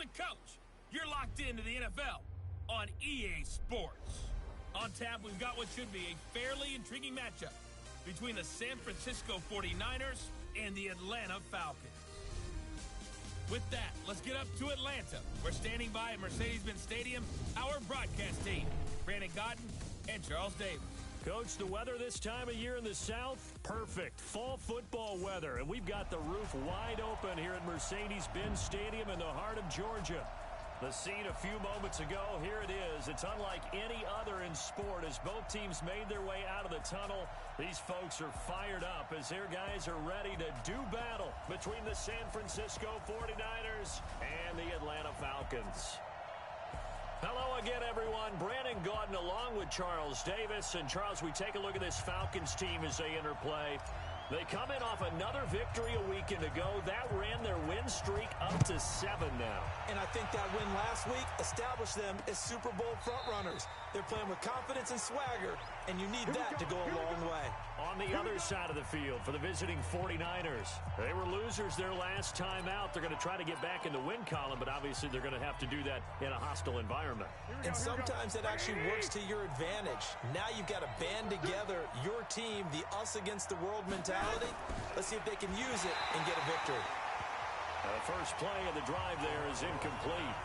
I'm Coach. You're locked into the NFL on EA Sports. On tap, we've got what should be a fairly intriguing matchup between the San Francisco 49ers and the Atlanta Falcons. With that, let's get up to Atlanta. We're standing by at Mercedes-Benz Stadium, our broadcast team, Brandon Godden and Charles Davis. Coach, the weather this time of year in the South, perfect. Fall football weather, and we've got the roof wide open here at Mercedes-Benz Stadium in the heart of Georgia. The scene a few moments ago, here it is. It's unlike any other in sport as both teams made their way out of the tunnel. These folks are fired up as their guys are ready to do battle between the San Francisco 49ers and the Atlanta Falcons. Hello again, everyone. Brandon Gaudin along with Charles Davis. And, Charles, we take a look at this Falcons team as they interplay. They come in off another victory a weekend ago. That ran their win streak up to 7 now. And I think that win last week established them as Super Bowl frontrunners. They're playing with confidence and swagger, and you need that to go a long way. On the other side of the field for the visiting 49ers, they were losers their last time out. They're going to try to get back in the win column, but obviously they're going to have to do that in a hostile environment. And sometimes that actually works to your advantage. Now you've got to band together your team, the us against the world mentality. Let's see if they can use it and get a victory. The first play of the drive there is incomplete.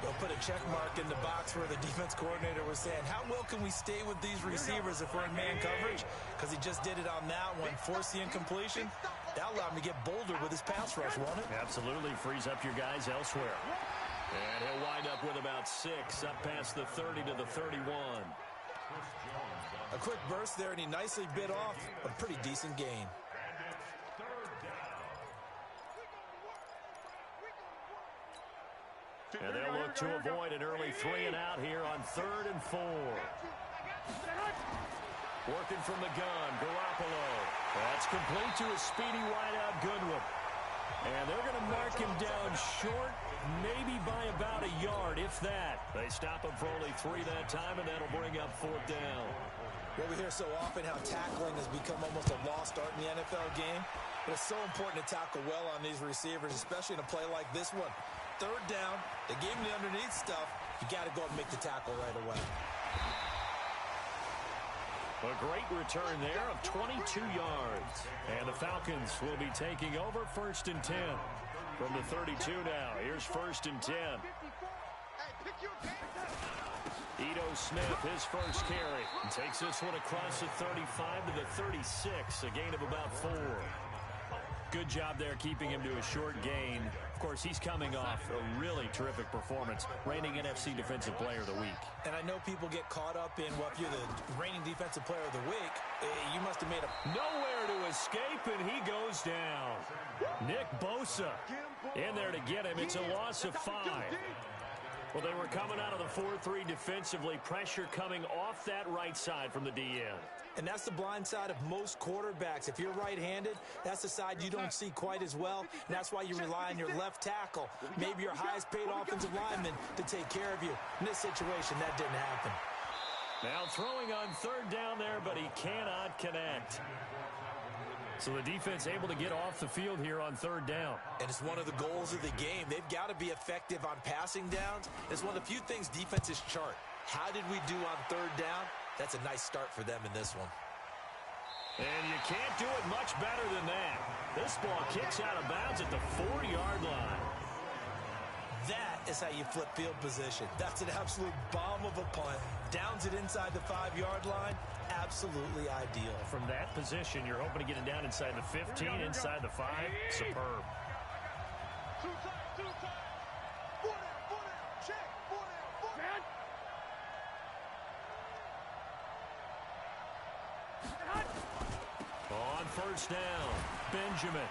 They'll put a check mark in the box where the defense coordinator was saying, how well can we stay with these receivers if we're in man coverage? Because he just did it on that one, forced the incompletion. That allowed him to get bolder with his pass rush, won't it? Absolutely, frees up your guys elsewhere. And he'll wind up with about 6, up past the 30 to the 31. A quick burst there, and he nicely bit off a pretty decent gain. And they'll look to avoid an early 3-and-out here on 3rd and 4. Working from the gun, Garoppolo. That's complete to a speedy wideout Goodwin. And they're going to mark him down short, maybe by about a yard, if that. They stop him for only 3 that time, and that'll bring up 4th down. Well, we hear so often how tackling has become almost a lost art in the NFL game. But it's so important to tackle well on these receivers, especially in a play like this one. 3rd down, they gave him the underneath stuff. You got to go and make the tackle right away. A great return there of 22 yards. And the Falcons will be taking over 1st and 10. From the 32 now, here's 1st and 10. Ito Smith, his first carry. And takes this one across the 35 to the 36, a gain of about 4. Good job there keeping him to a short gain. Of course, he's coming off a really terrific performance, reigning NFC Defensive Player of the Week. And I know people get caught up in, well, if you're the reigning Defensive Player of the Week, you must have made a... Nowhere to escape, and he goes down. Nick Bosa in there to get him. It's a loss of 5. Well, they were coming out of the 4-3 defensively. Pressure coming off that right side from the DN. And that's the blind side of most quarterbacks. If you're right-handed, that's the side you don't see quite as well. And that's why you rely on your left tackle, maybe your highest-paid offensive lineman, to take care of you. In this situation, that didn't happen. Now throwing on 3rd down there, but he cannot connect. So the defense able to get off the field here on 3rd down. And it's one of the goals of the game. They've got to be effective on passing downs. It's one of the few things defenses chart. How did we do on 3rd down? That's a nice start for them in this one. And you can't do it much better than that. This ball kicks out of bounds at the 4-yard line. That is how you flip field position. That's an absolute bomb of a punt. Downs it inside the 5-yard line. Absolutely ideal. From that position, you're hoping to get it down inside the 15, inside the 5. Superb. On 1st down, Benjamin.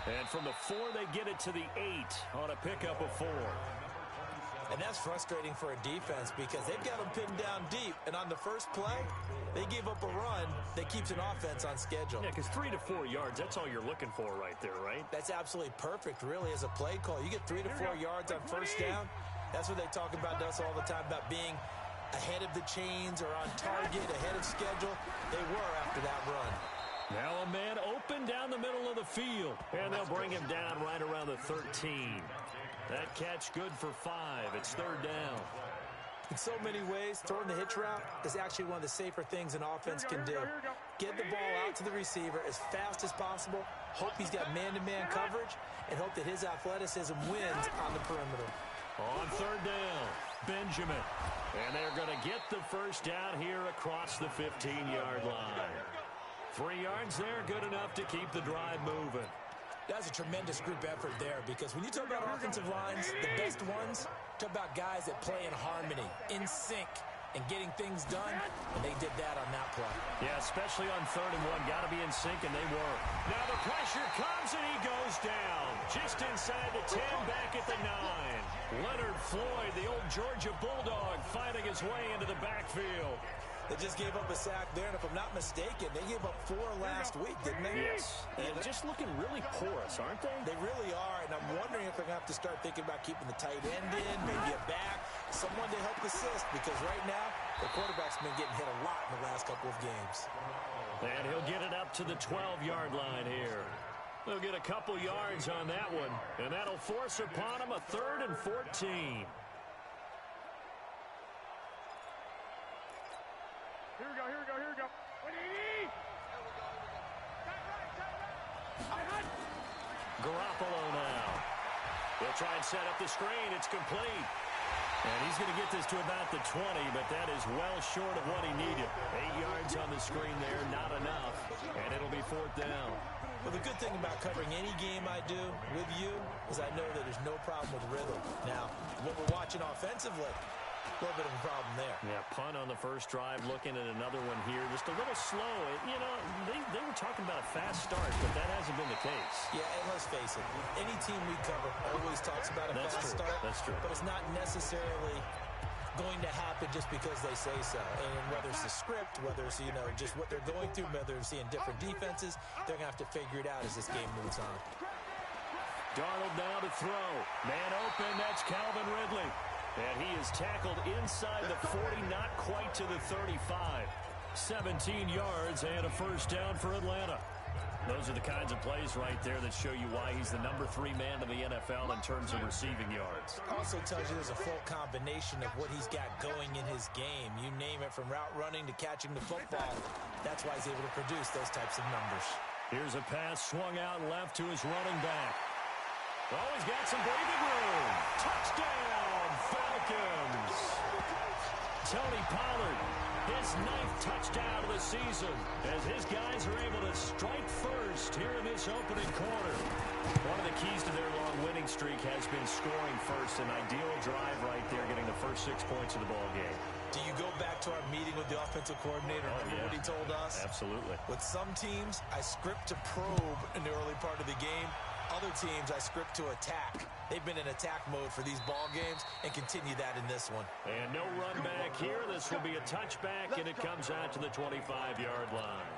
And from the 4, they get it to the 8 on a pickup of 4. And that's frustrating for a defense because they've got them pinned down deep. And on the first play, they gave up a run that keeps an offense on schedule. Yeah, because 3 to 4 yards, that's all you're looking for right there, right? That's absolutely perfect, really, as a play call. You get 3 to 4 yards on 1st down. That's what they talk about to us all the time, about being ahead of the chains or on target, ahead of schedule. They were after that run. Now a man open down the middle of the field. And they'll bring him down right around the 13. That catch good for 5. It's third down. In so many ways, throwing the hitch route is actually one of the safer things an offense can do. Get the ball out to the receiver as fast as possible, hope he's got man-to-man coverage, and hope that his athleticism wins on the perimeter. On third down, Benjamin. And they're going to get the first down here across the 15-yard line. 3 yards there, good enough to keep the drive moving. That's a tremendous group effort there, because when you talk about offensive lines, the best ones, talk about guys that play in harmony, in sync, and getting things done, and they did that on that play. Yeah, especially on 3rd and 1. Got to be in sync, and they were. Now the pressure comes, and he goes down. Just inside the 10, back at the 9. Leonard Floyd, the old Georgia Bulldog, fighting his way into the backfield. They just gave up a sack there, and if I'm not mistaken, they gave up 4 last week, didn't they? Yes. And they're just looking really porous, aren't they? They really are, and I'm wondering if they're going to have to start thinking about keeping the tight end in, maybe a back, someone to help assist, because right now, the quarterback's been getting hit a lot in the last couple of games. And he'll get it up to the 12-yard line here. They'll get a couple yards on that one, and that'll force upon him a 3rd and 14. Here we go. What do you need? Garoppolo now. He'll try and set up the screen. It's complete. And he's going to get this to about the 20, but that is well short of what he needed. 8 yards on the screen there, not enough. And it'll be 4th down. Well, the good thing about covering any game I do with you is I know that there's no problem with rhythm. Now, what we're watching offensively, a little bit of a problem there. Yeah, punt on the first drive, looking at another one here. Just a little slow. You know, they were talking about a fast start, but that hasn't been the case. Yeah, and let's face it, any team we cover always talks about a fast start. That's true. But it's not necessarily going to happen just because they say so. And whether it's the script, whether it's, you know, just what they're going through, whether they're seeing different defenses, they're going to have to figure it out as this game moves on. Darnold now to throw. Man open, that's Calvin Ridley. And he is tackled inside the 40, not quite to the 35. 17 yards and a first down for Atlanta. Those are the kinds of plays right there that show you why he's the number 3 man in the NFL in terms of receiving yards. Also tells you there's a full combination of what he's got going in his game. You name it, from route running to catching the football. That's why he's able to produce those types of numbers. Here's a pass swung out left to his running back. Oh, he's got some breathing room. Touchdown, Falcons. Tony Pollard, his 9th touchdown of the season, as his guys are able to strike first here in this opening quarter. One of the keys to their long winning streak has been scoring first. An ideal drive right there, getting the first 6 points of the ball game. Do you go back to our meeting with the offensive coordinator? Remember what he told us? Absolutely. With some teams, I script to probe in the early part of the game. Other teams, I script to attack. They've been in attack mode for these ball games and continue that in this one. And no run back here. This will be a touchback, and it comes out to the 25-yard line.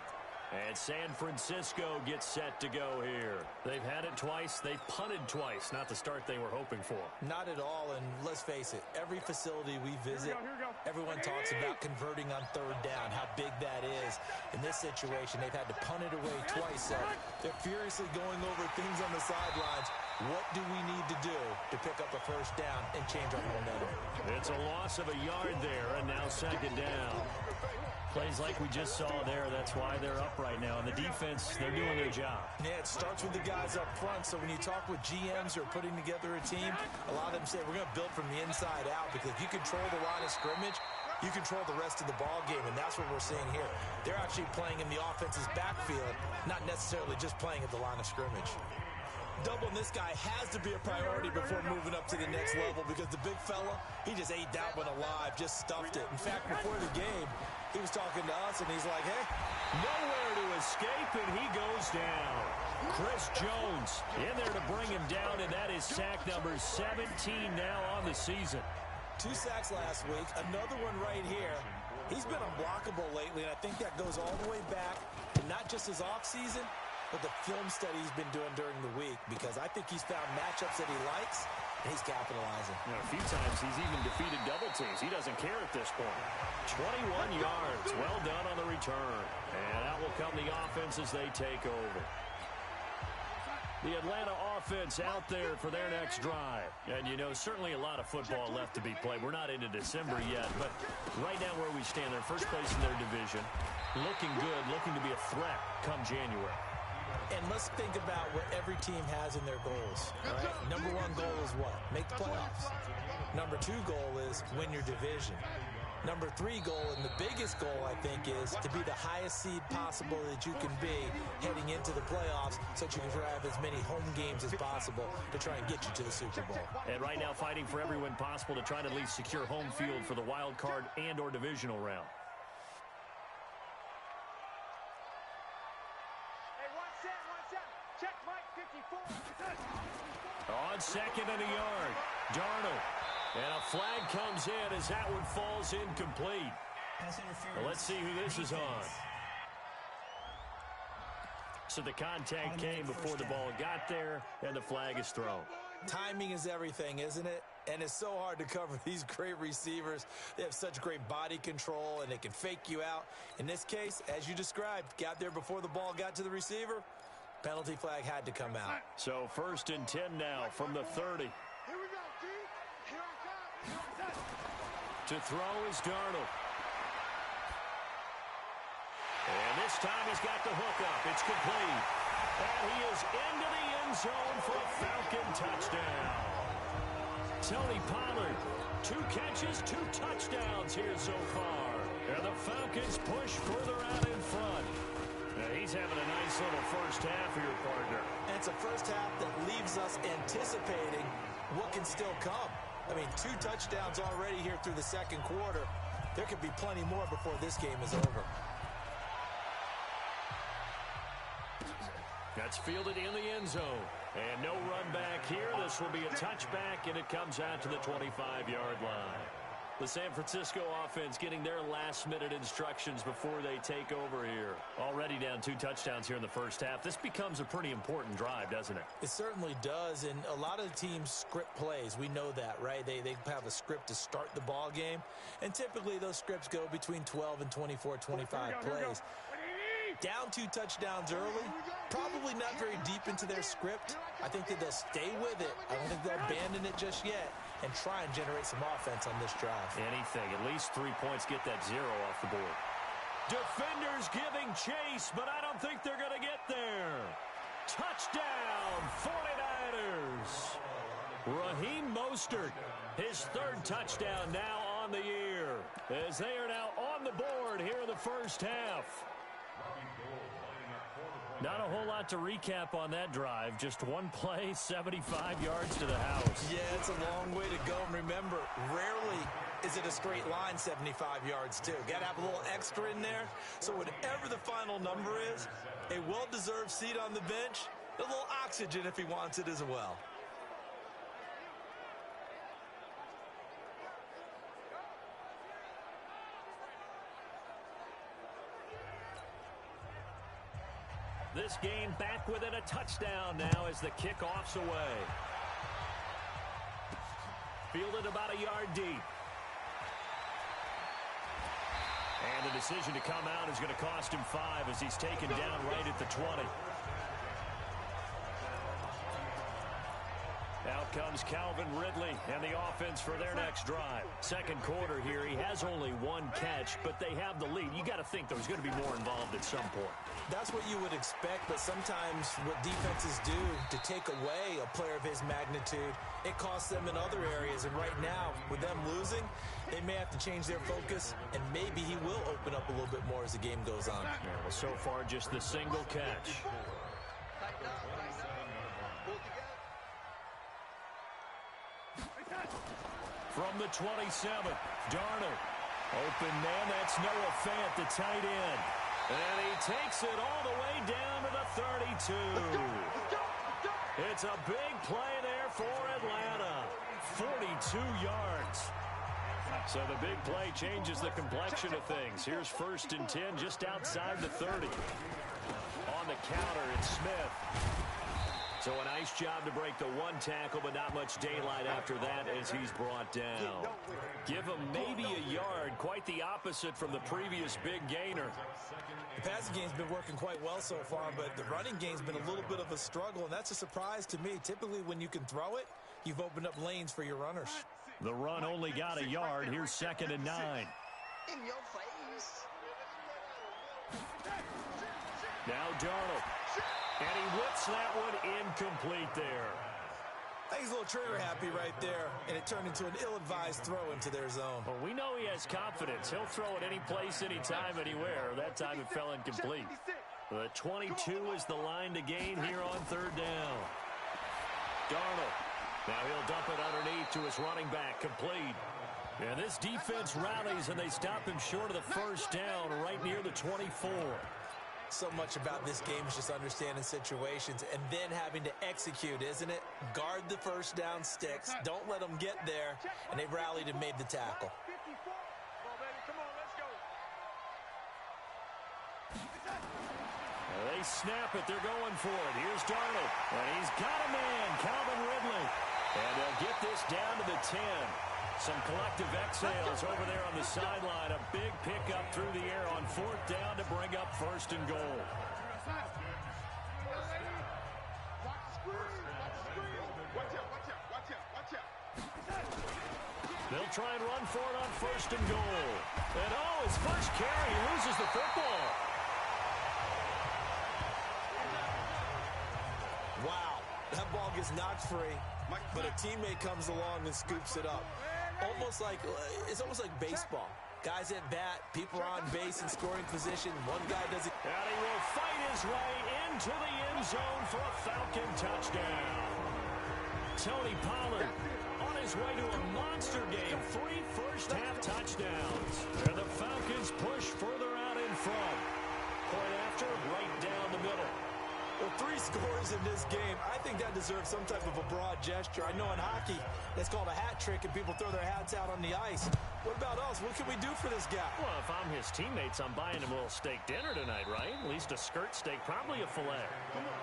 And San Francisco gets set to go here. They've had it twice. They've punted twice. Not the start they were hoping for. Not at all, and let's face it, every facility we visit, everyone talks about converting on 3rd down, how big that is. In this situation, they've had to punt it away twice, so they're furiously going over things on the sidelines. What do we need to do to pick up a first down and change our momentum? It's a loss of a yard there, and now 2nd down. Plays like we just saw there. That's why they're up right now. And the defense, they're doing their job. Yeah, it starts with the guys up front. So when you talk with GMs who are putting together a team, a lot of them say we're going to build from the inside out, because if you control the line of scrimmage, you control the rest of the ball game, and that's what we're seeing here. They're actually playing in the offense's backfield, not necessarily just playing at the line of scrimmage. Doubling this guy has to be a priority before moving up to the next level, because the big fella, he just ate that one alive, just stuffed it. In fact, before the game, he was talking to us, and he's like, hey, nowhere to escape, and he goes down. Chris Jones in there to bring him down, and that is sack number 17 now on the season. 2 sacks last week, another one right here. He's been unblockable lately, and I think that goes all the way back to not just his offseason, but the film study he's been doing during the week, because I think he's found matchups that he likes, and he's capitalizing. You know, a few times he's even defeated double teams. He doesn't care at this point. 21 yards. Well done on the return. And out will come the offense as they take over. The Atlanta offense out there for their next drive. And, you know, certainly a lot of football left to be played. We're not into December yet, but right now where we stand, they're first place in their division, looking good, looking to be a threat come January. And let's think about what every team has in their goals. Right? Number one goal is what? Make the playoffs. Number two goal is win your division. Number three goal, and the biggest goal, I think, is to be the highest seed possible that you can be heading into the playoffs so that you can have as many home games as possible to try and get you to the Super Bowl. And right now fighting for every win possible to try to at least secure home field for the wild card and or divisional round. Check Mike 54. On second and a yard, Darnold. And a flag comes in as that one falls incomplete. Well, let's see who this is on. So the contact came before the ball got there, and the flag is thrown. Timing is everything, isn't it? And it's so hard to cover these great receivers. They have such great body control, and they can fake you out. In this case, as you described, got there before the ball got to the receiver. Penalty flag had to come out. So 1st and 10 now from the 30. Here we go, G. Here I come. To throw is Darnold. And this time he's got the hook up. It's complete. And he is into the end zone for a Falcon touchdown. Tony Pollard, 2 catches, 2 touchdowns here so far. And the Falcons push further out in front. Now he's having a nice little first half here, partner. And it's a first half that leaves us anticipating what can still come. I mean, 2 touchdowns already here through the second quarter. There could be plenty more before this game is over. That's fielded in the end zone. And no run back here. This will be a touchback, and it comes out to the 25-yard line. The San Francisco offense getting their last-minute instructions before they take over here. Already down 2 touchdowns here in the first half. This becomes a pretty important drive, doesn't it? It certainly does, and a lot of the teams script plays. We know that, right? They have a script to start the ball game, and typically those scripts go between 12 and 24, 25 plays. Down 2 touchdowns early, probably not very deep into their script. I think that they'll stay with it. I don't think they'll abandon it just yet and try and generate some offense on this drive. Anything. At least 3 points, get that 0 off the board. Defenders giving chase, but I don't think they're going to get there. Touchdown, 49ers. Raheem Mostert, his 3rd touchdown now on the year, as they are now on the board here in the first half. Not a whole lot to recap on that drive. Just 1 play, 75 yards to the house. Yeah, it's a long way to go. And remember, rarely is it a straight line 75 yards, too. Got to have a little extra in there. So whatever the final number is, a well-deserved seat on the bench, a little oxygen if he wants it as well. This game back within a touchdown now as the kickoff's away. Fielded about a yard deep. And the decision to come out is going to cost him 5 as he's taken down right at the 20. Out comes Calvin Ridley and the offense for their next drive. Second quarter here, he has only 1 catch, but they have the lead. You got to think there's going to be more involved at some point. That's what you would expect, but sometimes what defenses do to take away a player of his magnitude, it costs them in other areas. And right now, with them losing, they may have to change their focus, and maybe he will open up a little bit more as the game goes on. Yeah, well, so far, just the single catch. From the 27, Darnold. Open man, that's Noah Fant, the tight end. And he takes it all the way down to the 32. It's a big play there for Atlanta. 42 yards. So the big play changes the complexion of things. Here's 1st and 10 just outside the 30. On the counter, it's Smith. So a nice job to break the one tackle, but not much daylight after that as he's brought down. Give him maybe a yard, quite the opposite from the previous big gainer. The passing game's been working quite well so far, but the running game's been a little bit of a struggle, and that's a surprise to me. Typically, when you can throw it, you've opened up lanes for your runners. The run only got a yard. Here's 2nd and 9. In your face. Now Darnold. And he whips that one incomplete there. I think he's a little trigger happy right there, and it turned into an ill-advised throw into their zone. Well, we know he has confidence. He'll throw it any place, anytime, anywhere. That time it fell incomplete. The 22 is the line to gain here on 3rd down. Darnold. Now he'll dump it underneath to his running back, complete. And this defense rallies, and they stop him short of the 1st down right near the 24. So much about this game is just understanding situations and then having to execute, isn't it? Guard the 1st down sticks. Don't let them get there. And they rallied and made the tackle. They snap it. They're going for it. Here's Darnold. And he's got a man, Calvin Ridley. And they'll get this down to the 10. Some collective exhales over there on the sideline. A big pickup through the air on 4th down to bring up 1st and goal. They'll try and run for it on 1st and goal. And his first carry, he loses the football. Wow, that ball gets knocked free, but a teammate comes along and scoops it up. It's almost like baseball. Guys at bat, people are on base in scoring position. One guy does it. And he will fight his way into the end zone for a Falcon touchdown. Tony Pollard on his way to a monster game. 3 first-half touchdowns. And the Falcons push further out in front. Point after, right down the middle. Well, 3 scores in this game. I think that deserves some type of a broad gesture. I know in hockey, that's called a hat trick, and people throw their hats out on the ice. What about us? What can we do for this guy? Well, if I'm his teammates, I'm buying him a little steak dinner tonight, right? At least a skirt steak, probably a filet.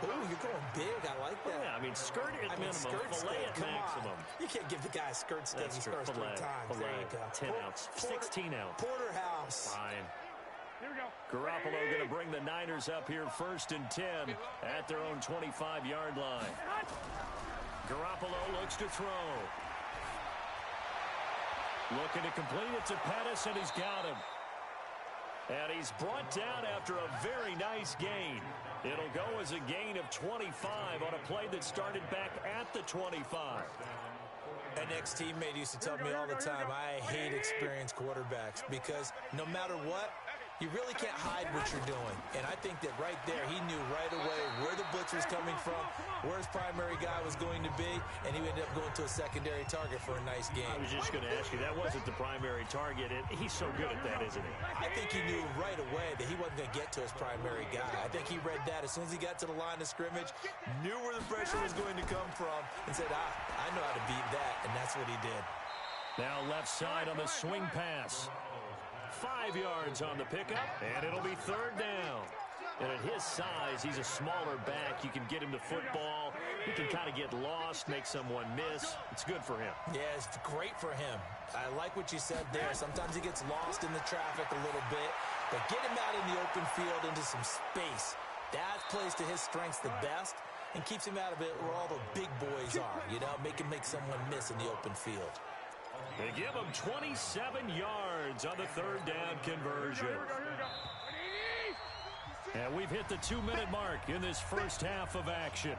Oh, you're going big. I like that. Yeah, I mean, skirt at minimum, filet at maximum. You can't give the guy a skirt steak. He scores 3 times. Filet, There you go. 10 ounce, 16 ounce. Porterhouse. Fine. Here we go. Garoppolo going to bring the Niners up here 1st and 10 at their own 25-yard line. Garoppolo looks to throw. Looking to complete it to Pettis, and he's got him. And he's brought down after a very nice gain. It'll go as a gain of 25 on a play that started back at the 25. An ex-teammate used to tell me all the time, I hate experienced quarterbacks because no matter what, you really can't hide what you're doing. And I think that right there, he knew right away where the blitz was coming from, where his primary guy was going to be, and he ended up going to a secondary target for a nice game. I was just going to ask you, that wasn't the primary target. He's so good at that, isn't he? I think he knew right away that he wasn't going to get to his primary guy. I think he read that as soon as he got to the line of scrimmage, knew where the pressure was going to come from, and said, I know how to beat that, and that's what he did. Now left side on the swing pass. 5 yards on the pickup, and it'll be 3rd down. And at his size, he's a smaller back. You can get him to football. He can kind of get lost, make someone miss. It's good for him. Yeah, it's great for him. I like what you said there. Sometimes he gets lost in the traffic a little bit, but get him out in the open field into some space. That plays to his strengths the best and keeps him out of it where all the big boys are, you know, make someone miss in the open field. They give him 27 yards on the 3rd down conversion. Here we go. And we've hit the 2-minute mark in this first half of action.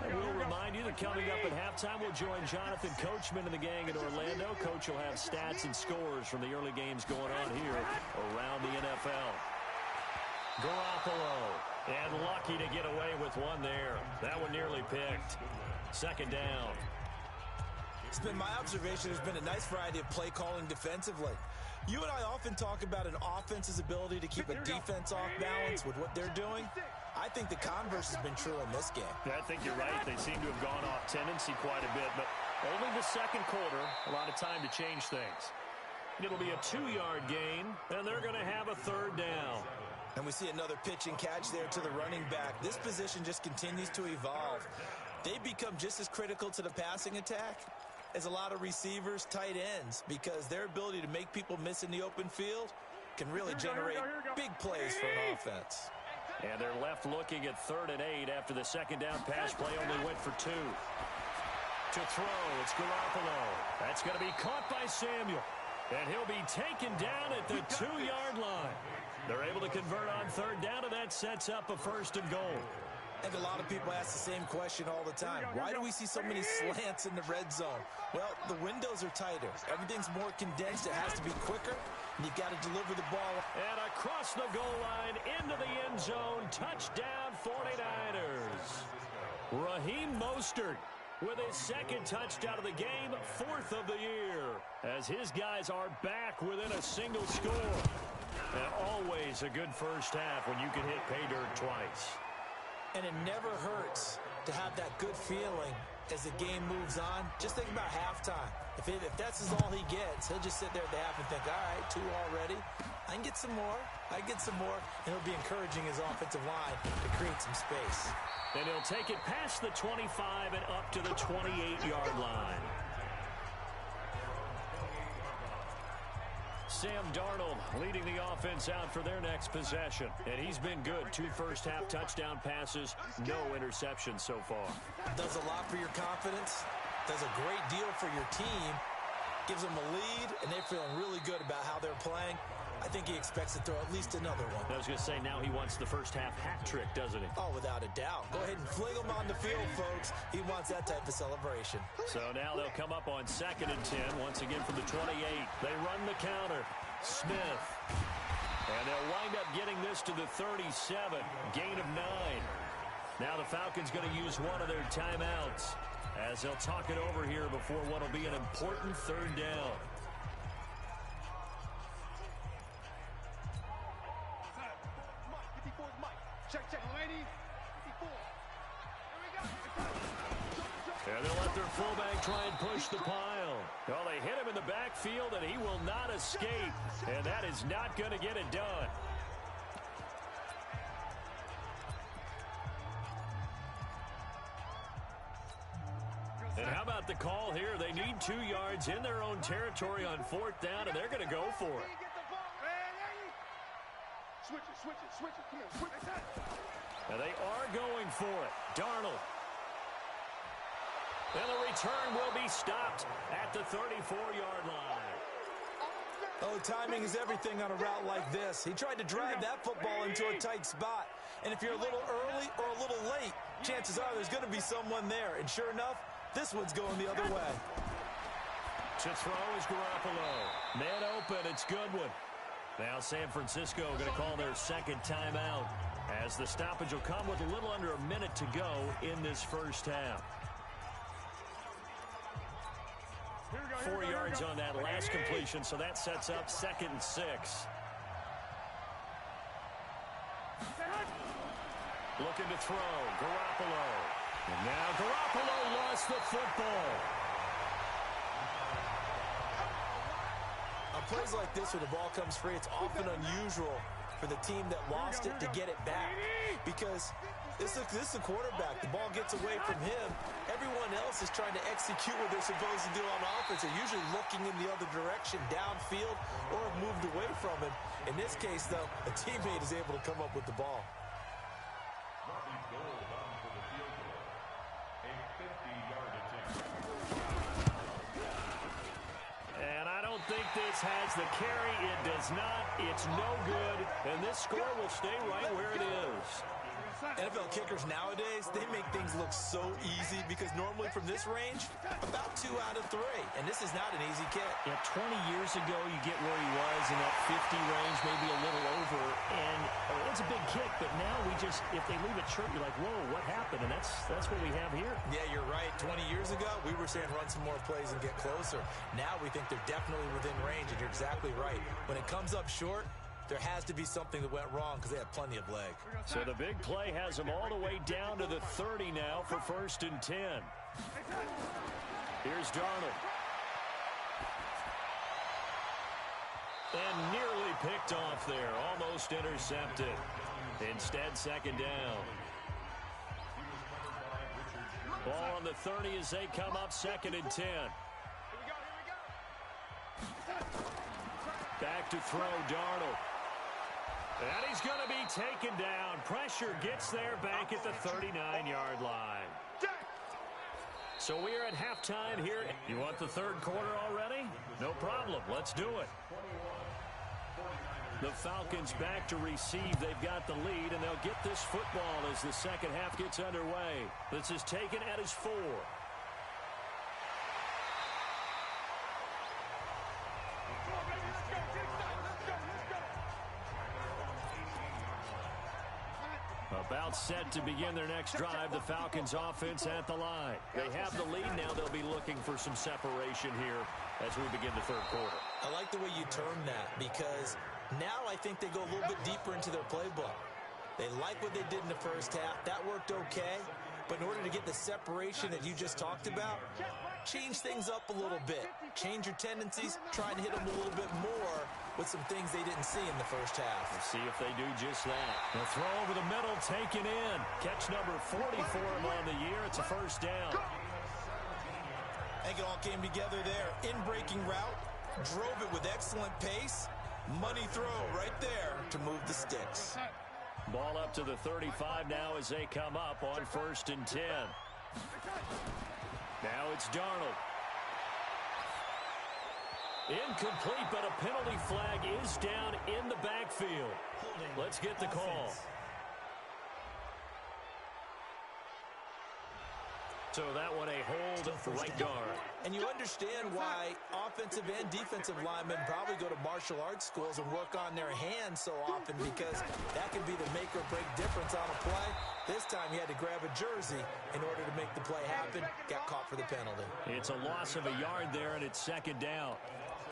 And we'll remind you that coming up at halftime, we'll join Jonathan Coachman and the gang in Orlando. Coach will have stats and scores from the early games going on here around the NFL. Garoppolo, and lucky to get away with one there. That one nearly picked. 2nd down. It's been my observation there's been a nice variety of play calling defensively. You and I often talk about an offense's ability to keep a defense off balance with what they're doing. I think the converse has been true in this game. I think you're right. They seem to have gone off tendency quite a bit, but only the 2nd quarter, a lot of time to change things. It'll be a 2-yard gain, and they're going to have a 3rd down. And we see another pitch and catch there to the running back. This position just continues to evolve. They become just as critical to the passing attack as a lot of receivers, tight ends, because their ability to make people miss in the open field can really generate big plays for an offense. And they're left looking at 3rd and 8 after the second down pass play only went for 2. To throw, it's Garoppolo. That's going to be caught by Samuel. And he'll be taken down at the 2-yard line. They're able to convert on 3rd down, and that sets up a 1st and goal. I think a lot of people ask the same question all the time. Why do we see so many slants in the red zone? Well, the windows are tighter. Everything's more condensed. It has to be quicker, and you've got to deliver the ball. And across the goal line, into the end zone, touchdown 49ers. Raheem Mostert with his 2nd touchdown of the game, 4th of the year, as his guys are back within a single score. And always a good first half when you can hit pay dirt twice. And it never hurts to have that good feeling as the game moves on. Just think about halftime. If that's all he gets, he'll just sit there at the half and think, all right, 2 already. I can get some more. I can get some more. And he'll be encouraging his offensive line to create some space. And he'll take it past the 25 and up to the 28-yard line. Sam Darnold leading the offense out for their next possession. And he's been good. 2 first-half touchdown passes, no interceptions so far. Does a lot for your confidence. Does a great deal for your team. Gives them a lead, and they're feeling really good about how they're playing. I think he expects to throw at least another one. I was going to say, now he wants the first-half hat trick, doesn't he? Oh, without a doubt. Go ahead and fling him on the field, folks. He wants that type of celebration. So now they'll come up on 2nd and 10, once again from the 28. They run the counter. Smith. And they'll wind up getting this to the 37. Gain of 9. Now the Falcons going to use one of their timeouts as they'll talk it over here before what will be an important 3rd down. Check, ladies. 54. And they'll let their fullback try and push the pile. Well, they hit him in the backfield, and he will not escape. And that is not going to get it done. And how about the call here? They need 2 yards in their own territory on 4th down, and they're going to go for it. Switch it. Come on, switch it. And they are going for it. Darnold. And the return will be stopped at the 34-yard line. Oh, timing is everything on a route like this. He tried to drive that football into a tight spot. And if you're a little early or a little late, chances are there's going to be someone there. And sure enough, this one's going the other way. To throw is Garoppolo. Man open, it's Goodwin. Now San Francisco going to call their 2nd timeout as the stoppage will come with a little under a minute to go in this first half. 4 yards on that last completion, so that sets up 2nd and 6. Looking to throw, Garoppolo. And now Garoppolo lost the football. On plays like this where the ball comes free, it's often unusual for the team that lost it to get it back. Because this is a quarterback. The ball gets away from him. Everyone else is trying to execute what they're supposed to do on offense. They're usually looking in the other direction, downfield, or have moved away from him. In this case, though, a teammate is able to come up with the ball. And I don't think this has the carry. It does not. It's no good. And this score will stay right where it is. NFL kickers nowadays, they make things look so easy because normally from this range, about 2 out of 3. And this is not an easy kick. Yeah, 20 years ago, you get where he was in that 50 range, maybe a little over. And it's a big kick, but now we just, if they leave it short, you're like, whoa, what happened? And that's what we have here. Yeah, you're right. 20 years ago, we were saying run some more plays and get closer. Now we think they're definitely within range, and you're exactly right. When it comes up short, there has to be something that went wrong because they have plenty of leg. So the big play has them all the way down to the 30 now for 1st and 10. Here's Darnold. And nearly picked off there. Almost intercepted. Instead, second down. Ball on the 30 as they come up, 2nd and 10. Back to throw, Darnold. And he's going to be taken down. Pressure gets there back at the 39-yard line. So we are at halftime here. You want the third quarter already? No problem. Let's do it. The Falcons back to receive. They've got the lead, and they'll get this football as the second half gets underway. This is taken at his 4. About set to begin their next drive. The Falcons offense at the line. They have the lead now. They'll be looking for some separation here as we begin the third quarter. I like the way you term that because now I think they go a little bit deeper into their playbook. They like what they did in the first half. That worked okay. But in order to get the separation that you just talked about, change things up a little bit. Change your tendencies. Try and hit them a little bit more with some things they didn't see in the first half. Let's see if they do just that. The throw over the middle, taken in. Catch number 40 for him on the year. It's a first down. I think it all came together there. In-breaking route. Drove it with excellent pace. Money throw right there to move the sticks. Ball up to the 35 now as they come up on 1st and 10. Now it's Darnold. Incomplete, but a penalty flag is down in the backfield. Let's get the call. So that one a hold right guard. And you understand why offensive and defensive linemen probably go to martial arts schools and work on their hands so often, because that can be the make or break difference on a play. This time he had to grab a jersey in order to make the play happen. Got caught for the penalty. It's a loss of a yard there, and it's 2nd down.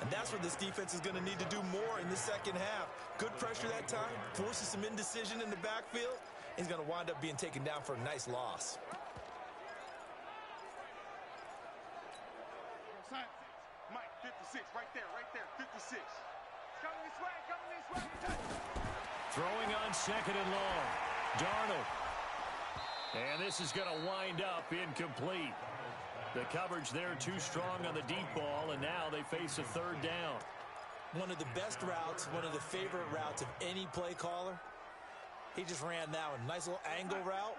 And that's what this defense is going to need to do more in the second half. Good pressure that time, forces some indecision in the backfield. He's going to wind up being taken down for a nice loss. Mike, 56, right there, 56. Coming this way. Throwing on 2nd and long. Darnold. And this is going to wind up incomplete. The coverage there too strong on the deep ball, and now they face a 3rd down. One of the best routes, one of the favorite routes of any play caller. He just ran that one. Nice little angle route.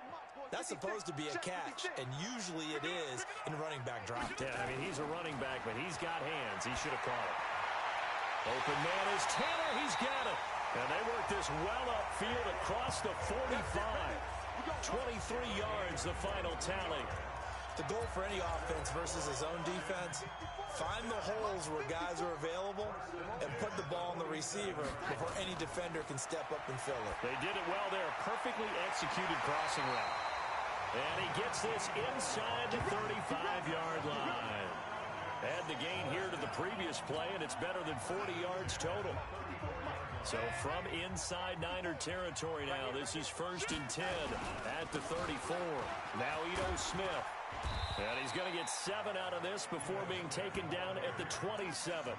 That's supposed to be a catch, and usually it is in running back drop. Yeah, I mean, he's a running back, but he's got hands. He should have caught it. Open man is Taylor. He's got it. And they work this well upfield across the 45. 23 yards, the final tally. The goal for any offense versus a zone defense, find the holes where guys are available and put the ball on the receiver before any defender can step up and fill it. They did it well there. Perfectly executed crossing route. And he gets this inside the 35-yard line. Add the gain here to the previous play, and it's better than 40 yards total. So from inside Niner territory now, this is 1st and 10 at the 34. Now Ito Smith. And he's going to get 7 out of this before being taken down at the 27.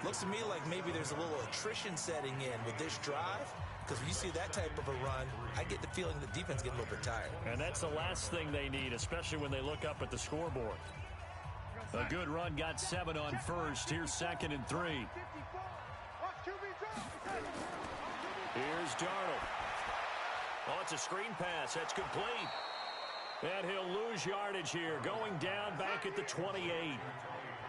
Looks to me like maybe there's a little attrition setting in with this drive, because when you see that type of a run, I get the feeling the defense getting a little bit tired. And that's the last thing they need, especially when they look up at the scoreboard. A good run, got 7 on 1st. Here's 2nd and 3. Here's Darnold. Oh, it's a screen pass. That's complete. And he'll lose yardage here, going down back at the 28.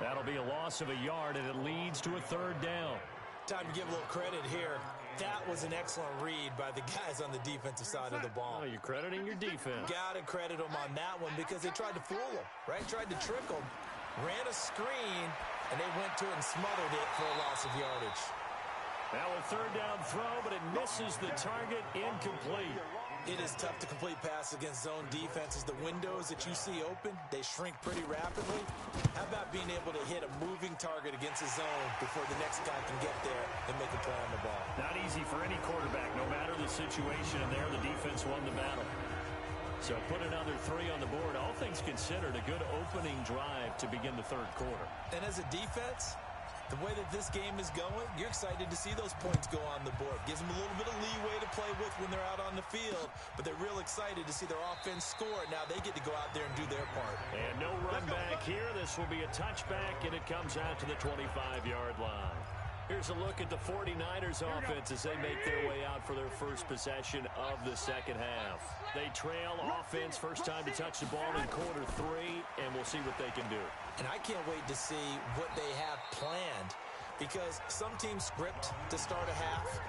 That'll be a loss of a yard, and it leads to a 3rd down. Time to give a little credit here. That was an excellent read by the guys on the defensive side of the ball. Oh, you're crediting your defense. Got to credit them on that one because they tried to fool them, right? Tried to trick them. Ran a screen, and they went to it and smothered it for a loss of yardage. Now a 3rd down throw, but it misses the target, incomplete. It is tough to complete passes against zone defenses. The windows that you see open, they shrink pretty rapidly. How about being able to hit a moving target against a zone before the next guy can get there and make a play on the ball? Not easy for any quarterback, no matter the situation, and there the defense won the battle. So put another 3 on the board. All things considered, a good opening drive to begin the 3rd quarter. And as a defense, The way that this game is going, you're excited to see those points go on the board. Gives them a little bit of leeway to play with when they're out on the field, but they're real excited to see their offense score. Now they get to go out there and do their part. And no run back here. This will be a touchback, and it comes out to the 25-yard line. Here's a look at the 49ers offense as they make their way out for their first possession of the second half. They trail offense, first time to touch the ball in quarter 3, and we'll see what they can do. And I can't wait to see what they have planned, because some teams script to start a half.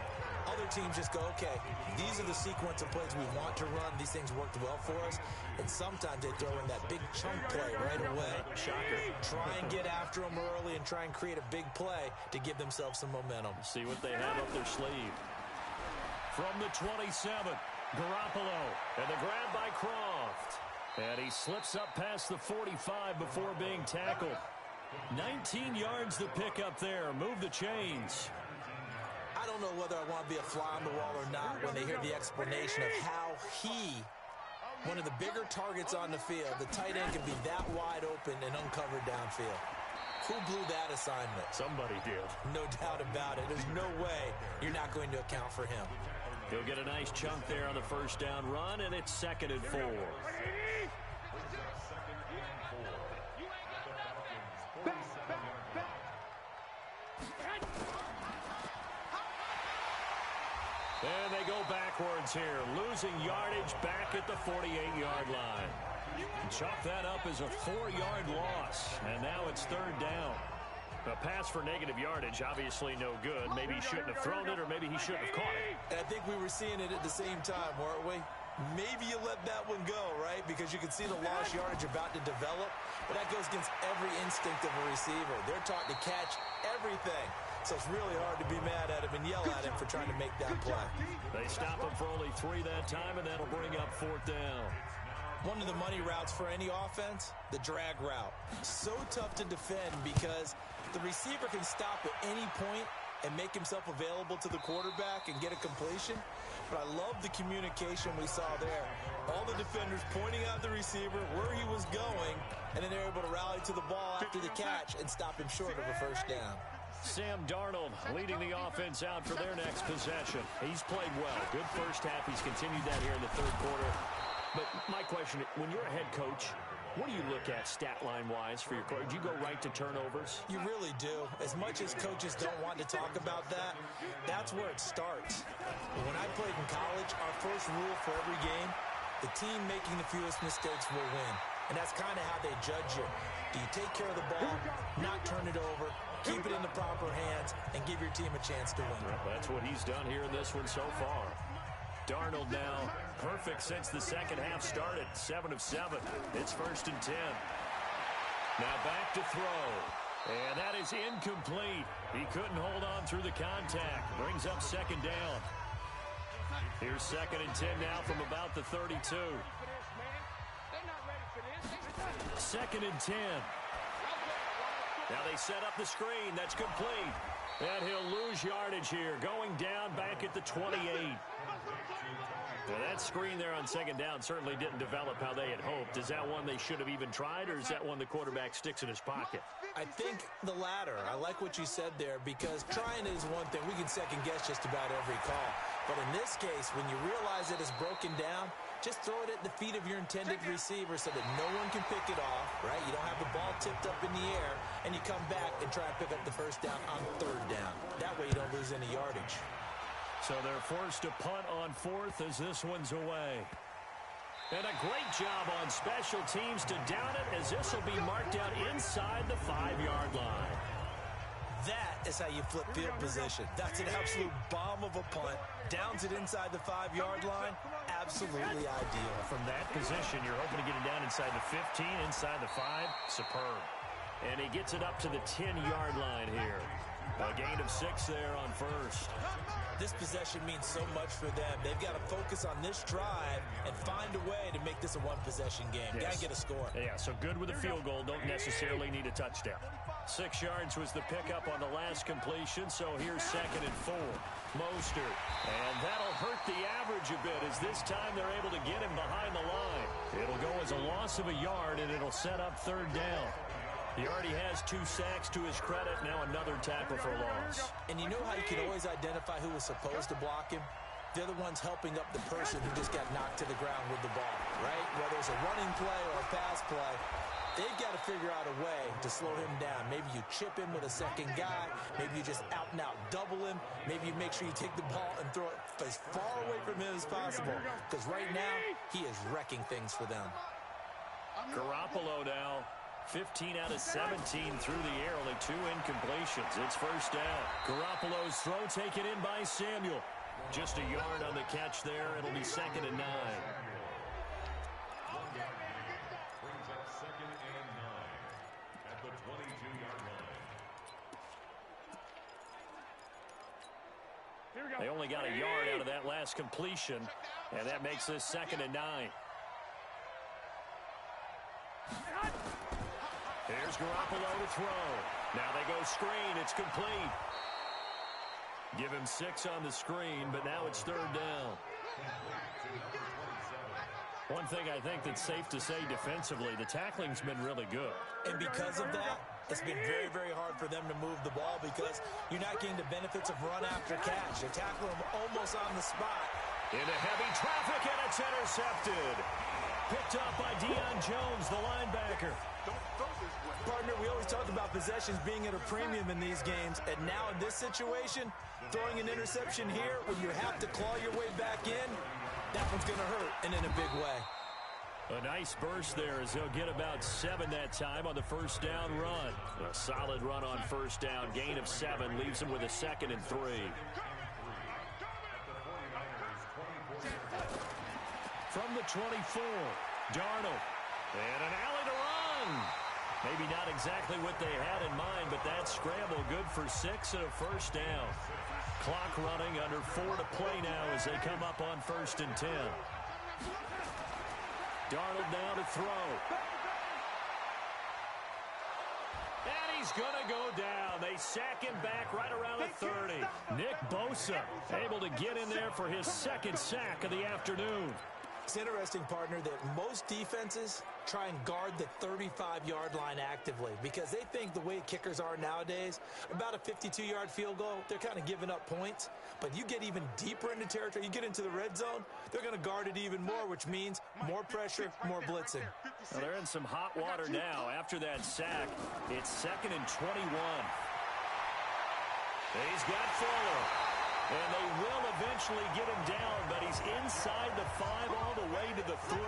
Other teams just go, okay, these are the sequence of plays we want to run. These things worked well for us. And sometimes they throw in that big chunk play right away. Shocker. Try and get after them early and try and create a big play to give themselves some momentum. See what they have up their sleeve. From the 27, Garoppolo. And the grab by Croft. And he slips up past the 45 before being tackled. 19 yards to pick up there. Move the chains. I don't know whether I want to be a fly on the wall or not when they hear the explanation of how he, one of the bigger targets on the field, the tight end can be that wide open and uncovered downfield. Who blew that assignment? Somebody did. No doubt about it. There's no way you're not going to account for him. He'll get a nice chunk there on the first down run, and it's 2nd and 4. And they go backwards here, losing yardage back at the 48-yard line. Chalk that up as a 4-yard loss, and now it's 3rd down. A pass for negative yardage, obviously no good. Maybe he shouldn't have thrown it, or maybe he shouldn't have caught it. And I think we were seeing it at the same time, weren't we? Maybe you let that one go, right? Because you can see the lost yardage about to develop, but that goes against every instinct of a receiver. They're taught to catch everything. So it's really hard to be mad at him and yell at him for trying to make that play. They stop him for only 3 that time, and that'll bring up 4th down. One of the money routes for any offense, the drag route. So tough to defend because the receiver can stop at any point and make himself available to the quarterback and get a completion. But I love the communication we saw there. All the defenders pointing out the receiver, where he was going, and then they're able to rally to the ball after the catch and stop him short of a first down. Sam Darnold leading the offense out for their next possession. He's played well. Good first half. He's continued that here in the 3rd quarter. But my question, when you're a head coach, what do you look at stat line-wise for your coach? Do you go right to turnovers? You really do. As much as coaches don't want to talk about that, that's where it starts. When I played in college, our first rule for every game, the team making the fewest mistakes will win. And that's kind of how they judge you. Do you take care of the ball, not turn it over, keep it in the proper hands, and give your team a chance to win? Well, that's what he's done here in this one so far. Darnold now perfect since the second half started. 7 of 7. It's 1st and 10. Now back to throw. And that is incomplete. He couldn't hold on through the contact. Brings up 2nd down. Here's 2nd and 10 now from about the 32. 2nd and 10. Now they set up the screen. That's complete. And he'll lose yardage here. Going down back at the 28. Well, that screen there on 2nd down certainly didn't develop how they had hoped. Is that one they should have even tried, or is that one the quarterback sticks in his pocket? I think the latter. I like what you said there, because trying is one thing. We can second-guess just about every call. But in this case, when you realize it is broken down, just throw it at the feet of your intended receiver so that no one can pick it off, right? You don't have the ball tipped up in the air, and you come back and try to pick up the first down on 3rd down. That way you don't lose any yardage. So they're forced to punt on 4th as this one's away. And a great job on special teams to down it, as this will be marked out inside the 5-yard line. That is how you flip field position. That's an absolute bomb of a punt. Downs it inside the 5-yard line. Absolutely ideal. From that position, you're hoping to get it down inside the 15, inside the 5. Superb. And he gets it up to the 10-yard line here. A gain of 6 there on 1st. This possession means so much for them. They've got to focus on this drive and find a way to make this a one-possession game. Yes. Got to get a score. Yeah, so good with a field goal. Don't necessarily need a touchdown. 6 yards was the pickup on the last completion, so here's 2nd and 4. Mostert. And that'll hurt the average a bit, as this time they're able to get him behind the line. It'll go as a loss of a yard, and it'll set up 3rd down. He already has 2 sacks to his credit. Now another tackle for loss. And you know how you can always identify who was supposed to block him? They're the ones helping up the person who just got knocked to the ground with the ball, right? Whether it's a running play or a pass play, they've got to figure out a way to slow him down. Maybe you chip him with a second guy. Maybe you just out-and-out double him. Maybe you make sure you take the ball and throw it as far away from him as possible. Because right now, he is wrecking things for them. Garoppolo now, 15 out of 17 through the air, only 2 incompletions. It's first down. Garoppolo's throw taken in by Samuel. Just a yard on the catch there. It'll be 2nd and 9. Brings up 2nd and 9 at the 22-yard line. They only got a yard out of that last completion, and that makes this 2nd and 9. Here's Garoppolo to throw. Now they go screen. It's complete. Give him 6 on the screen, but now it's 3rd down. One thing I think that's safe to say defensively, the tackling's been really good. And because of that, it's been very, very hard for them to move the ball because you're not getting the benefits of run after catch. They're tackling them almost on the spot. Into heavy traffic, and it's intercepted. Picked up by Deion Jones, the linebacker. Partner, we always talk about possessions being at a premium in these games, and now in this situation, throwing an interception here when you have to claw your way back in, that one's going to hurt, and in a big way. A nice burst there as they'll get about 7 that time on the first down run. A solid run on first down. Gain of 7 leaves them with a 2nd and 3. From the 24, Darnold. And an alley to run. Maybe not exactly what they had in mind, but that scramble good for 6 and a first down. Clock running, under 4 to play now as they come up on 1st and 10. Darnold now to throw. And he's going to go down. They sack him back right around the 30. Nick Bosa able to get in there for his 2nd sack of the afternoon. It's interesting, partner, that most defenses try and guard the 35-yard line actively because they think the way kickers are nowadays, about a 52-yard field goal, they're kind of giving up points. But you get even deeper into territory, you get into the red zone, they're going to guard it even more, which means more pressure, more blitzing. Well, they're in some hot water now. After that sack, it's 2nd and 21. He's got Fuller. And they will eventually get him down, but he's inside the 5 all the way to the 3.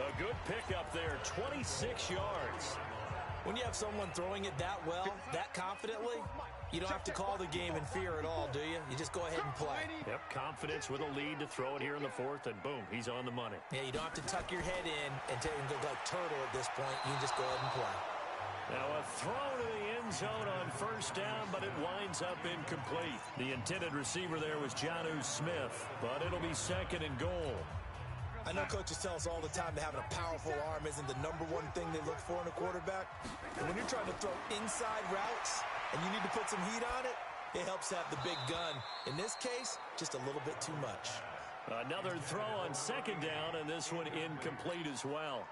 A good pickup there, 26 yards. When you have someone throwing it that well, that confidently, you don't have to call the game in fear at all, do you? You just go ahead and play. Yep, confidence with a lead to throw it here in the 4th, and boom, he's on the money. Yeah, you don't have to tuck your head in and go like turtle at this point. You just go ahead and play. Now a throw to the end zone on first down, but it winds up incomplete. The intended receiver there was Jonnu Smith, but it'll be 2nd and goal. I know coaches tell us all the time that having a powerful arm isn't the #1 thing they look for in a quarterback. And when you're trying to throw inside routes and you need to put some heat on it, it helps have the big gun. In this case, just a little bit too much. Another throw on 2nd down, and this one incomplete as well.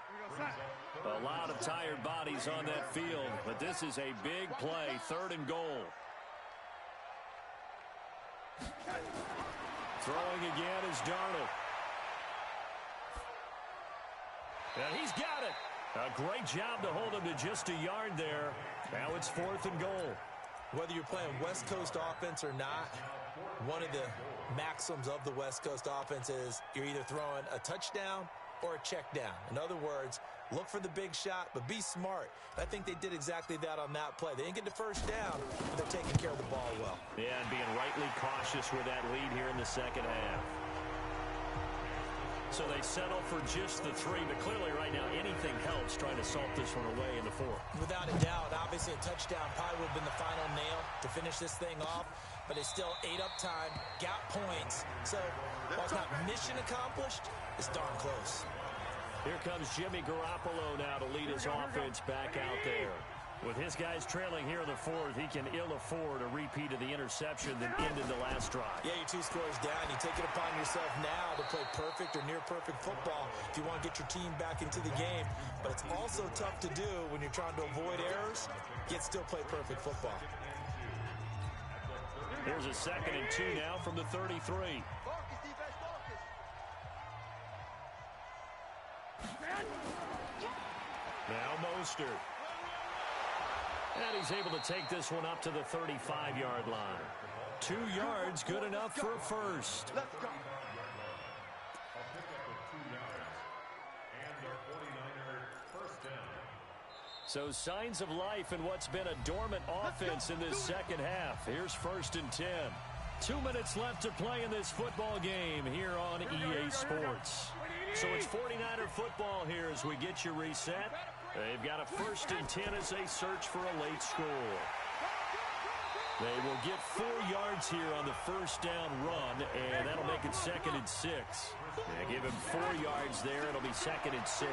A lot of tired bodies on that field, but this is a big play, 3rd and goal. Throwing again is Darnold. And he's got it. A great job to hold him to just a yard there. Now it's 4th and goal. Whether you're playing West Coast offense or not, one of the maxims of the West Coast offense is you're either throwing a touchdown or a check down. In other words, look for the big shot, but be smart. I think they did exactly that on that play. They didn't get the first down, but they're taking care of the ball well. Yeah, and being rightly cautious with that lead here in the 2nd half. So they settle for just the 3, but clearly right now anything helps trying to salt this one away in the 4th. Without a doubt, obviously a touchdown probably would have been the final nail to finish this thing off, but it's still ate up time, got points. So while it's not mission accomplished, it's darn close. Here comes Jimmy Garoppolo now to lead his offense back out there. With his guys trailing here in the fourth, he can ill afford a repeat of the interception that ended the last drive. Yeah, you're 2 scores down. You take it upon yourself now to play perfect or near-perfect football if you want to get your team back into the game. But it's also tough to do when you're trying to avoid errors, yet still play perfect football. Here's a 2nd and 2 now from the 33. Now Mostert. And he's able to take this one up to the 35-yard line. 2 yards, good enough for a first. Let's go. So signs of life in what's been a dormant offense in this second half. Here's 1st and 10. 2 minutes left to play in this football game here on EA Sports. So it's 49er football here as we get you reset. They've got a 1st and 10 as they search for a late score. They will get 4 yards here on the first down run, and that'll make it 2nd and 6. They give him 4 yards there. It'll be 2nd and 6.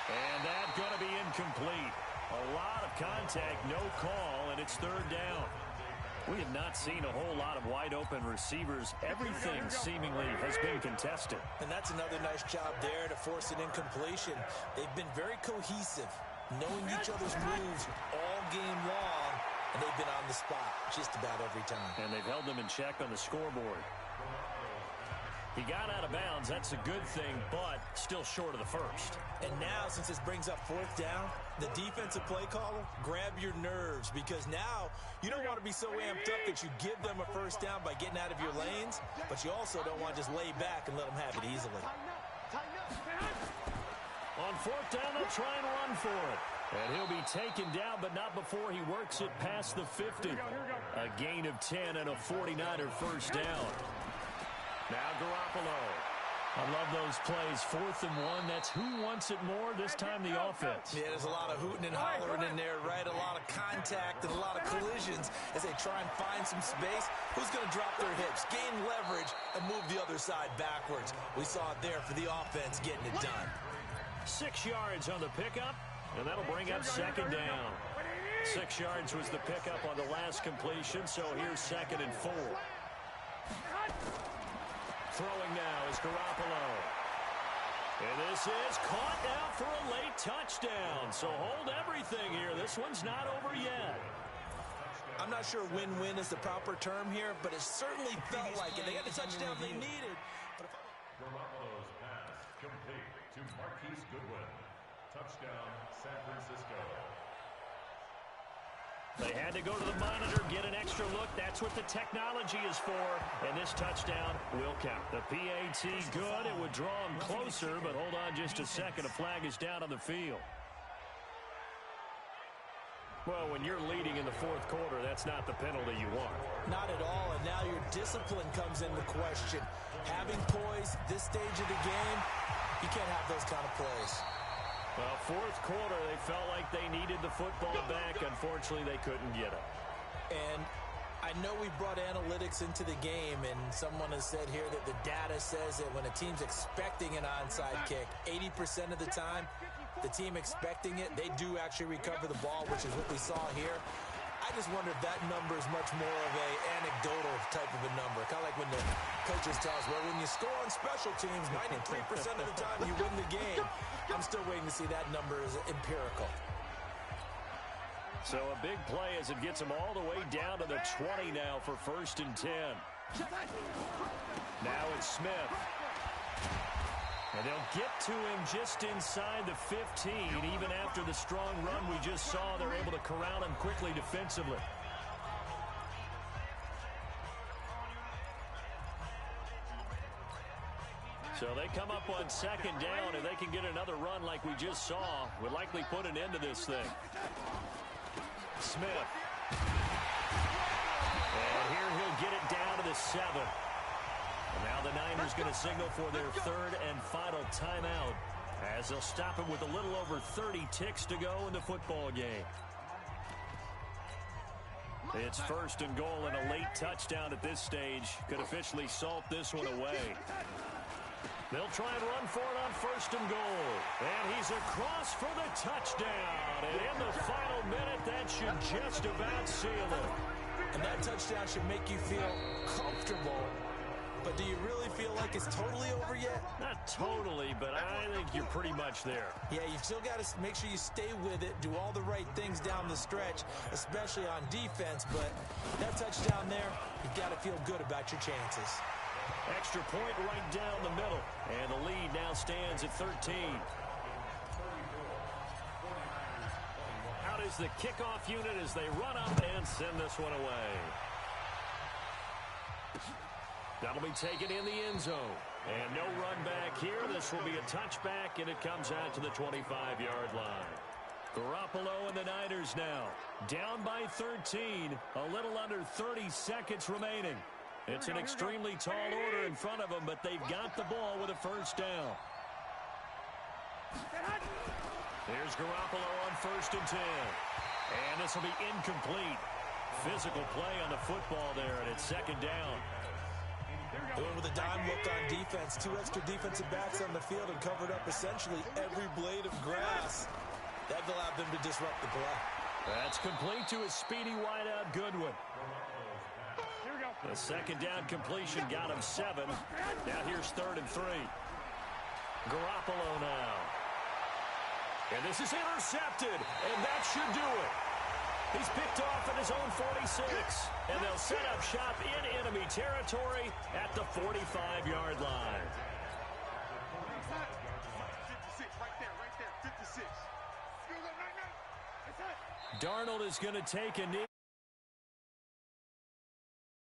And that's going to be incomplete. A lot of contact, no call, and it's 3rd down. We have not seen a whole lot of wide-open receivers. Everything seemingly has been contested. And that's another nice job there to force an incompletion. They've been very cohesive, knowing each other's moves all game long, and they've been on the spot just about every time. And they've held them in check on the scoreboard. He got out of bounds. That's a good thing, but still short of the first. And now, since this brings up 4th down, the defensive play caller, grab your nerves, because now you don't want to be so amped up that you give them a first down by getting out of your lanes, but you also don't want to just lay back and let them have it easily. On 4th down, they'll try and run for it. And he'll be taken down, but not before he works it past the 50. A gain of 10 and a 49er first down. Now Garoppolo. I love those plays. 4th and 1. That's who wants it more, this time the offense. Yeah, there's a lot of hooting and hollering in there, right? A lot of contact and a lot of collisions as they try and find some space. Who's going to drop their hips, gain leverage, and move the other side backwards? We saw it there for the offense getting it done. 6 yards on the pickup, and that'll bring up 2nd down. 6 yards was the pickup on the last completion, so here's 2nd and 4. Throwing now is Garoppolo. And this is caught now for a late touchdown. So hold everything here. This one's not over yet. I'm not sure win-win is the proper term here, but it certainly felt like it. They got the touchdown they needed. Garoppolo's pass complete to Marquise Goodwin. Touchdown, San Francisco. They had to go to the monitor, get an extra look. That's what the technology is for. And this touchdown will count. The PAT good. It would draw him closer, but hold on just a second. A flag is down on the field. Well, when you're leading in the 4th quarter, that's not the penalty you want. Not at all, and now your discipline comes into question. Having poise this stage of the game, you can't have those kind of plays. Well, 4th quarter, they felt like they needed the football back. Unfortunately, they couldn't get it. And I know we brought analytics into the game, and someone has said here that the data says that when a team's expecting an onside kick, 80% of the time, the team expecting it, they do actually recover the ball, which is what we saw here. I just wonder if that number is much more of a anecdotal type of a number. Kind of like when the coaches tell us, well, when you score on special teams, 93% of the time you win the game. I'm still waiting to see that number is empirical. So a big play as it gets them all the way down to the 20 now for 1st and 10. Now it's Smith. And they'll get to him just inside the 15. Even after the strong run we just saw, they're able to corral him quickly defensively. So they come up on 2nd down, and they can get another run like we just saw. Would likely put an end to this thing. Smith. And here he'll get it down to the 7. And now the Niners going to signal for their 3rd and final timeout as they'll stop him with a little over 30 ticks to go in the football game. It's 1st and goal, and a late touchdown at this stage could officially salt this one away. They'll try and run for it on 1st and goal. And he's across for the touchdown. And in the final minute, that should just about seal it. And that touchdown should make you feel comfortable. But do you really feel like it's totally over yet? Not totally, but I think you're pretty much there. Yeah, you still got to make sure you stay with it, do all the right things down the stretch, especially on defense. But that touchdown there, you've got to feel good about your chances. Extra point right down the middle. And the lead now stands at 13. Out is the kickoff unit as they run up and send this one away. That'll be taken in the end zone. And no run back here. This will be a touchback, and it comes out to the 25-yard line. Garoppolo and the Niners now down by 13. A little under 30 seconds remaining. It's an extremely tall order in front of them, but they've got the ball with a first down. Here's Garoppolo on 1st and 10. And this will be incomplete. Physical play on the football there, and it's 2nd down. Going with a dime look on defense. 2 extra defensive backs on the field and covered up essentially every blade of grass. That allowed them to disrupt the play. That's complete to a speedy wideout Goodwin. The 2nd down completion got him 7. Now here's 3rd and 3. Garoppolo now. And this is intercepted, and that should do it. He's picked off at his own 46, and they'll set up shop in enemy territory at the 45-yard line. 56, right there, 56. Darnold is going to take a knee.